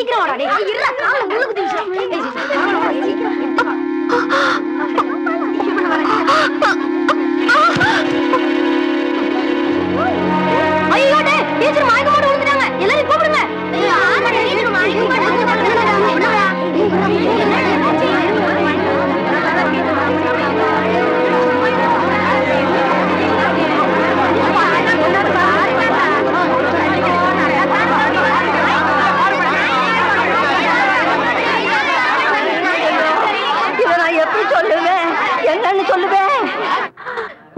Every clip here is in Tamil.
சீக்கிரம் வாடா டேய். இருடா கால முள்ளு குத்திடுச்சு. ஐயோ டேய் டீச்சர் மயக்கமோட விழுந்துட்டாங்க. எல்லாரும் கூப்பிடுங்க. ஆமா டீச்சர் மயக்கமோட விழுந்துட்டாங்க.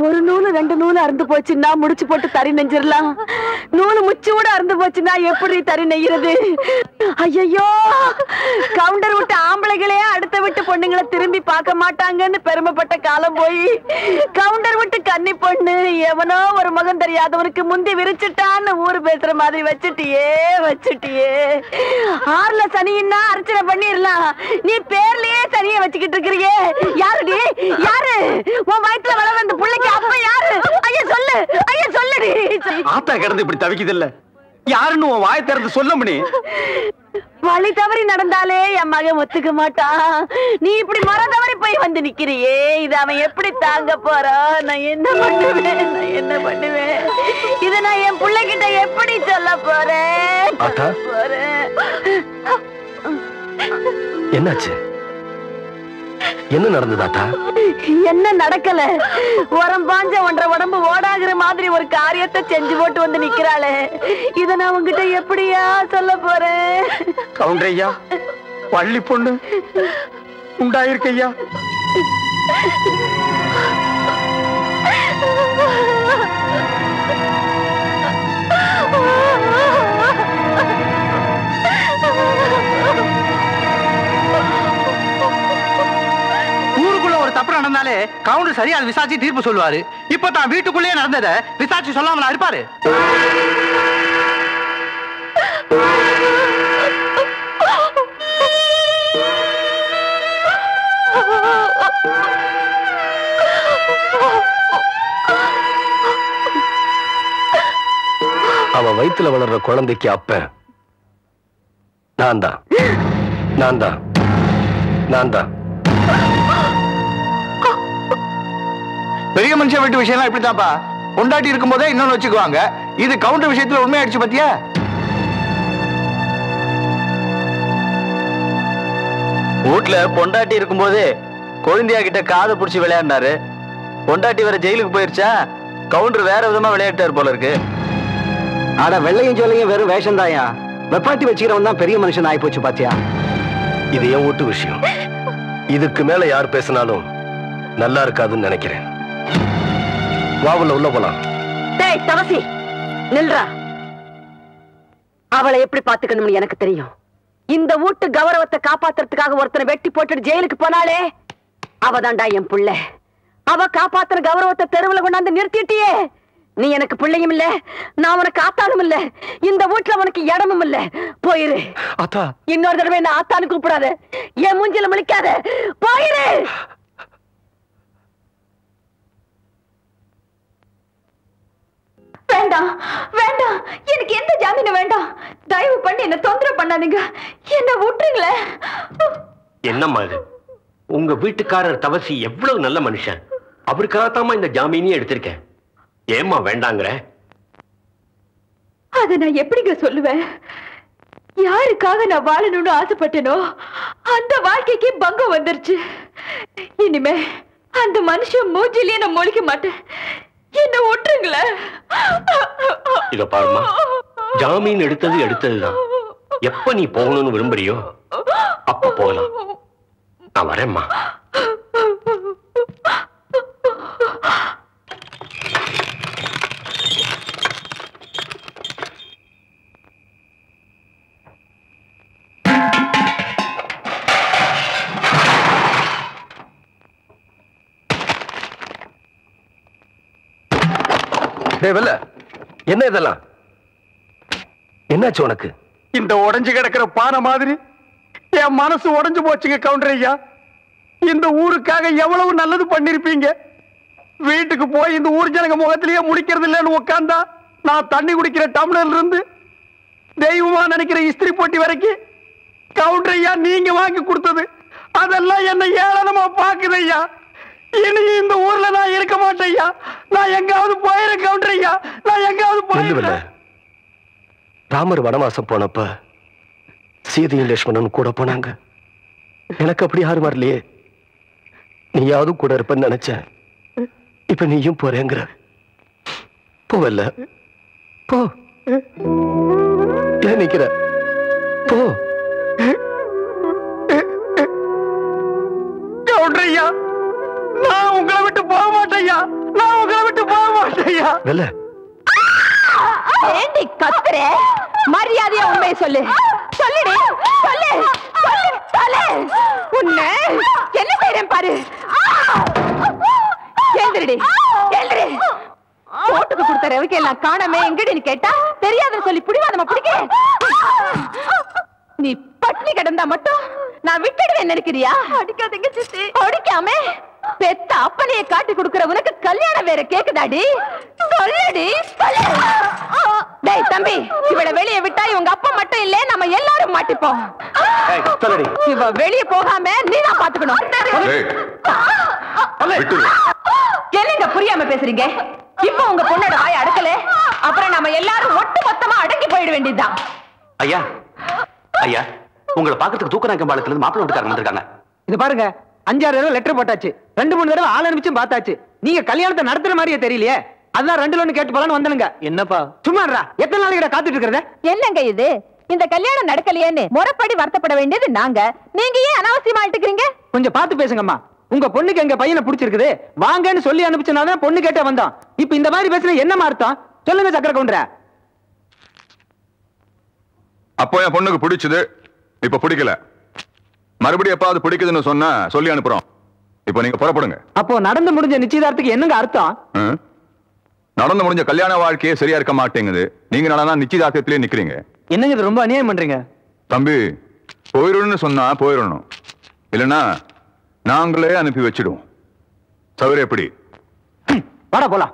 ஒரு நூலு ரெண்டு நூலு அறுந்து போச்சுன்னா முடிச்சு போட்டு தறி நெஞ்சிடலாம். நூலு முச்சூட அறுந்து போச்சுன்னா எப்படி தறி நெய்யறது? ஐயோ கவுண்டர் விட்டு ஆம்பளைகளே அடுத்த விட்டு பொண்ணுங்களை திரும்பி பார்க்க மாட்டாங்கன்னு பெருமைப்பட்ட காலம் போய் கவுண்டர் விட்டு கன்னி பொண்ணு எவனோ ஒரு மகன் தெரியாதவனுக்கு முந்தி விரிச்சுட்டான்னு ஊரு பேசுற மாதிரி வச்சுட்டியே. ஆறுல சனின்னா அர்ச்சனை பண்ணிடலாம். நீ பேர்லயே சனியை வச்சுக்கிட்டு இருக்கிறியே. யாருடி யாரு உன் வயிற்றுல வள வந்த பிள்ளைக்கு அப்ப யாரு? ஐயா சொல்லுடி. ஆத்தா கிடந்து இப்படி தவிக்குதில்ல, யாருன்னு உன் வாயை திறந்து சொல்ல முடியும்? வழி தவறி நடந்தாலே என் மகன் ஒத்துக்க மாட்டான். நீ இப்படி மரம் தவறி போய் வந்து நிக்கிறியே, இது அவன் எப்படி தாங்க போறான்? நான் என்ன பண்ணுவேன்? இத நான் என் பிள்ளைகிட்ட எப்படி சொல்ல போறேன்? என்னாச்சு? என்ன நடந்ததாட்டா? என்ன நடக்கல? உரம் பாஞ்ச ஒன்றரை உடம்பு ஓடாகிற மாதிரி ஒரு காரியத்தை செஞ்சு போட்டு வந்து நிக்கிறாளே, இத நான் உங்ககிட்ட எப்படியா சொல்ல போறேன்? கவுண்டரையா, பள்ளி பொண்ணு உண்டாயிருக்கையா. தப்பு நடந்தாலே கவுண்டர் சரியா விசாரிச்சு தீர்ப்பு சொல்லுவாரு. இப்ப தான் வீட்டுக்குள்ளேயே நடந்தத விசாரிச்சு சொல்லாமலா இருப்பாரு? அவன் வயிற்றுல வளர்ற குழந்தைக்கு அப்ப நான் தான் பெரிய மனுஷன் வீட்டு விஷயம் இப்படித்தாப்பா. பொண்டாட்டி இருக்கும் போதே இன்னொன்னு வச்சுக்குவாங்க. இது கவுண்டர் விஷயத்துல உண்மையாயிடுச்சு பத்தியா? வீட்டுல பொண்டாட்டி இருக்கும் போதே கொழுந்தியா கிட்ட காதை புடிச்சு விளையாடினாரு. பொண்டாட்டி வேற ஜெயிலுக்கு போயிருச்சா, கவுண்டர் வேற விதமா விளையாட்டாரு போல இருக்கு. ஆனா வெள்ளையும் சொல்லையும் வெறும் வேஷம் தாயா. வெப்பாட்டி வச்சுக்கிறவன் தான் பெரிய மனுஷன் ஆகி போச்சு பாத்தியா? இது என் வீட்டு விஷயம். இதுக்கு மேல யார் பேசினாலும் நல்லா இருக்காதுன்னு நினைக்கிறேன். வாவுல உள்ள போலாம். டேய் தவசி நில்றா. அவளை எப்படி பாத்துக்கணும்னு எனக்கு தெரியும். இந்த வீட்டு கௌரவத்தை காப்பாத்துறதுக்காக ஒருத்தனை வெட்டி போட்டுட்டு ஜெயிலுக்கு போனாலே அவதான்டா என் புள்ள. அவ காப்பாத்துற கௌரவத்தை தெருவுல கொண்டாந்து நிறுத்திட்டியே. நீ எனக்கு பிள்ளையும் இல்ல, நான் உனக்கு ஆத்தானும் இல்ல, இந்த வீட்டுல உனக்கு இடமும் இல்ல. போயிரு. இன்னொரு தடவை என்ன ஆத்தானு கூப்பிடாத, என் மூஞ்சில முழிக்காத. போயிரு. வேண்டாம் வேண்டாம், எனக்கு எந்த ஜாமீனும் வேண்டாம். தயவு பண்ணி என்ன தொந்தரவு பண்ணாதீங்க, என்ன விட்டுருங்களே. என்னம்மா இது? உங்க வீட்டுக்காரர் தவசி எவ்வளவு நல்ல மனுஷன். அவருக்காகத்தாமா இந்த ஜாமீனையும் எடுத்திருக்கேன். ஏம்மா வேண்டாங்கிற? அதை நான் எப்படிங்க சொல்லுவேன்? யாருக்காக நான் வாழணும்னு ஆசைப்பட்டேனோ அந்த வாழ்க்கைக்கு பங்கம் வந்துருச்சு. இனிமே அந்த மனுஷன் மூஞ்சிலேயே நான் முழிக்க மாட்டேன். என்ன விட்டுருங்களே. இத பாருமா, ஜாமீன் எடுத்ததுதான். எப்ப நீ போகணும்னு விரும்புறியோ அப்ப போகலாம். நான் வரேம்மா. என்ன இதெல்லாம்? என்னாச்சு உனக்கு? இந்த உடைஞ்சு கிடக்கிற பானை மாதிரி என் மனசு உடைஞ்சு போச்சுங்க கவுண்டர் ஐயா. இந்த ஊருக்காக எவ்வளவு நல்லது பண்ணிருப்பீங்க. வீட்டுக்கு போய் இந்த ஊர் ஜனங்க முகத்திலேயே முடிக்கிறது இல்லைன்னு உட்கார்ந்தா நான் தண்ணி குடிக்கிற டம்ளர்ல இருந்து தெய்வமா நினைக்கிற இஸ்திரி போட்டி வரைக்கும் கவுண்டர் ஐயா நீங்க வாங்கி கொடுத்தது அதெல்லாம் என்ன ஏளனமா பாக்குது ஐயா. இனி இந்த ஊர்ல நான் இருக்க மாட்டேன் ஐயா. நான் எங்காவது போயிரு கவுண்டர் ஐயா. நான் எங்காவது போயிரு. ராமர் வனவாசம் போனப்ப சீதையும் லட்சுமணன் கூட போனாங்க. எனக்கு அப்படி யாரும் வரலையே. நீயாவது கூட இருப்பன்னு நினைச்சேன். இப்ப நீயும் போறேங்கிற. போவல்ல போ. ஏன் நிக்கிற? போ. கவுண்டர் ஐயா நான் உங்களை விட்டு போக மாட்டேயா. நான் உங்களை விட்டு போக மாட்டேயா. வெல்ல ஏண்டி கத்துற? மரியாதையா உண்மையை சொல்லு. சொல்லுடி சொல்லு சொல்லு சொல்லு. உன்னை என்ன செய்றேன் பாரு. எழுந்திரடி எழுந்திரி. போட்டுக்கு கொடுத்த ரவிக்கு எல்லாம் காணாம எங்கடின்னு கேட்டா தெரியாதுன்னு சொல்லி பிடிவாதமா பிடிக்க. நீ பட்னி கிடந்தா மட்டும் நான் விட்டுடுவேன் நினைக்கிறியா? அடிக்காதீங்க சித்தி. அடிக்காம பெத்த அப்பனையே காட்டி கொடுக்கிற உனக்கு கல்யாணம் வேற கேக்குதாடி? சொல்லுடி சொல்லு. டேய் தம்பி, இவளை வெளியே விட்டா இவங்க அப்பா மட்டும் இல்ல நம்ம எல்லாரும் மாட்டிப்போம். இவ வெளியே போகாம நீ தான் பாத்துக்கணும். என்னங்க புரியாம பேசுறீங்க? இப்ப உங்க பொண்ணோட வாய் அடக்கல, அப்புறம் நம்ம எல்லாரும் ஒட்டு மொத்தமா அடங்கி போயிட வேண்டியதுதான். ஐயா ஐயா, உங்களை பாக்கிறதுக்கு தூக்கநாயக்கம் பாலத்துல இருந்து மாப்பிள்ளை வீட்டுக்காரங்க வந்திருக்காங்க. இது பாருங்க, 5-6 தடவை லெட்டர் போட்டாச்சு, 2-3 தடவை ஆள் அனுப்பிச்சும் பார்த்தாச்சு. நீங்க கல்யாணத்தை நடத்துற மாதிரியே தெரியலையே. அதான் 2 கேட்டு போலான்னு வந்தனுங்க. என்னப்பா சும்மாடா, எத்தனை நாளைக்கு காத்துட்டு இருக்கிறத? என்னங்க இது? இந்த கல்யாணம் நடக்கலையேன்னு முறைப்படி வருத்தப்பட வேண்டியது நாங்க. நீங்க ஏன் அனாவசியமா இட்டுக்கிறீங்க? கொஞ்சம் பார்த்து பேசுங்கம்மா. உங்க பொண்ணுக்கு எங்க பையனை பிடிச்சிருக்குது, வாங்கன்னு சொல்லி அனுப்பிச்சனாதான் பொண்ணு கேட்டே வந்தோம். இப்ப இந்த மாதிரி பேசுற என்னமா அர்த்தம்? சொல்லுங்க சக்கர கவுண்டர. அப்போ என் பொண்ணுக்கு பிடிச்சது, இப்ப பிடிக்கல. மறுபடியும் எப்பாவது பிடிக்குதுன்னு சொன்னா சொல்லி அனுப்புறோம். இப்ப நீங்க புறப்படுங்க. அப்போ நடந்து முடிஞ்ச நிச்சயதார்த்தத்துக்கு என்னங்க அர்த்தம்? நடந்து முடிஞ்ச கல்யாண வாழ்க்கையே சரியா இருக்க மாட்டேங்குது. நீங்க நடனா நிச்சயதார்த்தத்திலே நிக்கிறீங்க. என்னங்க இது ரொம்ப அநியாயம் பண்றீங்க. தம்பி, போயிடணும்னு சொன்னா போயிடணும், இல்லைன்னா நாங்களே அனுப்பி வச்சிடுவோம். தவிர எப்படி? வாடா போலாம்.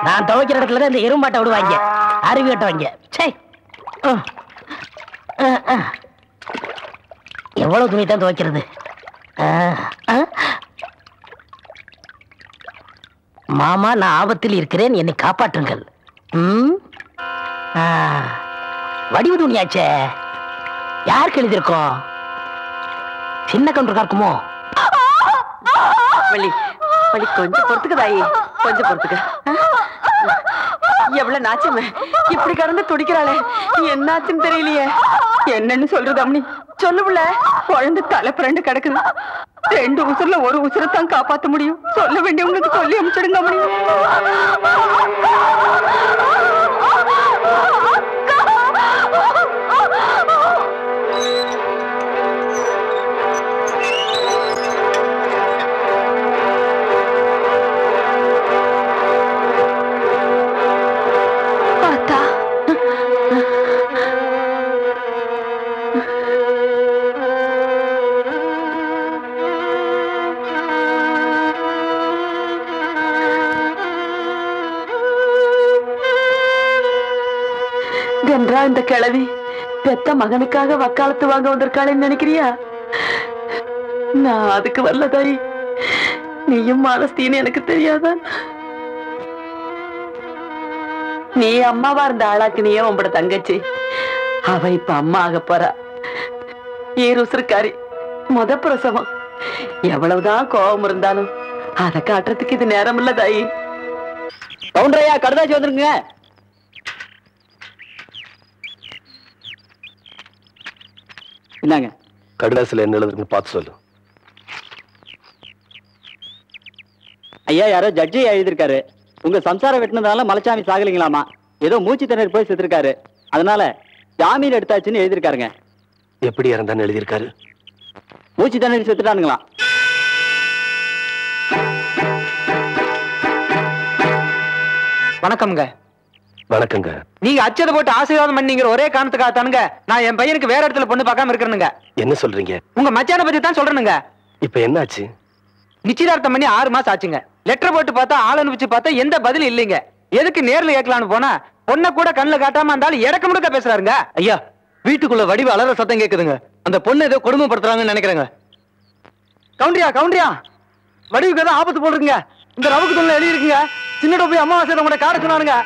நான் துவைக்கிற இடத்துல தான் இந்த எறும்பாட்டை விடுவாங்க, அருவி கட்டுவாங்க. எவ்வளவு துணி தான் துவைக்கிறது? மாமா, நான் ஆபத்தில் இருக்கிறேன், என்னை காப்பாற்றுங்கள். வடிவு துணியாச்சே, யாருக்கு எழுதியிருக்கோம்? சின்ன கவுண்டருக்கா இருக்குமோ? வள்ளி வள்ளி, கொஞ்சம் பொறுத்துக்கு தாயி, கொஞ்சம் பொறுத்துக்க. எவ்வளவு நாச்சமே இப்படி கடந்து துடிக்கிறாளே, என்னாச்சுன்னு தெரியலையே. என்னன்னு சொல்றது அம்மனி? சொல்லுல, குழந்தை தலை பிறண்டு கிடக்குது. 2 உசுர்ல 1 உசுரத்தான் காப்பாற்ற முடியும். சொல்ல வேண்டியவங்களுக்கு சொல்லி அனுப்பிச்சிடுங்க அம்மனி. கன்றா, இந்த கிழவி பெத்த மகனுக்காக வக்காலத்து வாங்க வந்திருக்காளேன்னு நினைக்கிறியா? நான் அதுக்கு வரல தாயி. நீயும் மானஸ்தீன்னு எனக்கு தெரியாதா? நீ அம்மாவா இருந்த ஆளாக்கு நீயே உங்களோட தங்கச்சி. அவ இப்ப அம்மா ஆக போறா. ஏருசுருக்காரி, முத பிரசவம். எவ்வளவுதான் கோபம் இருந்தாலும் அதை காட்டுறதுக்கு இது நேரம் இல்ல தாயி. கவுண்டரையா, கடுதாச்சி வந்துருங்க. என்னங்க கடுதாசில என்ன எழுதுன்னு பார்த்து சொல்லு. ஐயா, யாரோ ஜட்ஜி எழுதிருக்காரு. உங்க சம்சாரம் வெட்டினதால மலைச்சாமி சாகலிங்களாமா. ஏதோ மூச்சு திணறி போய் செத்துருக்காரு, அதனால ஜாமீன் எடுத்தாச்சுன்னு எழுதிருக்காருங்க. எப்படி இறந்தான்னு எழுதியிருக்காரு? மூச்சு திணறி செத்துட்டானுங்களா? வணக்கம்ங்க. வணக்கங்க. நீங்க அச்சதை போட்டு ஆசீர்வாதம் பண்ணீங்கிற ஒரே காரணத்துக்காக தானுங்க நான் என் பையனுக்கு வேற இடத்துல பொண்ணு பார்க்காம இருக்கிறேனுங்க. என்ன சொல்றீங்க? உங்க மச்சான பத்தி தான் சொல்றேனுங்க. இப்ப என்னாச்சு? நிச்சயதார்த்தம் பண்ணி 6 மாசம் ஆச்சுங்க. லெட்டர் போட்டு பார்த்தா ஆள் அனுப்பிச்சு பார்த்தா எந்த பதிலும் இல்லைங்க. எதுக்கு நேர்ல கேட்கலான்னு போனா பொண்ணை கூட கண்ணுல காட்டாம இருந்தாலும் இடக்க முடுக்க பேசுறாருங்க. ஐயா வீட்டுக்குள்ள வடிவு அலற சத்தம் கேக்குதுங்க. அந்த பொண்ணு ஏதோ கொடுமைப்படுத்துறாங்கன்னு நினைக்கிறேங்க. கவுண்டரியா வடிவுக்கு ஏதோ ஆபத்து போடுறீங்க. இந்த ரவுக்கு தொழில் எழுதி இருக்குங்க. சின்ன போய் அமாவாசை உங்களை காட சொன்னானுங்க.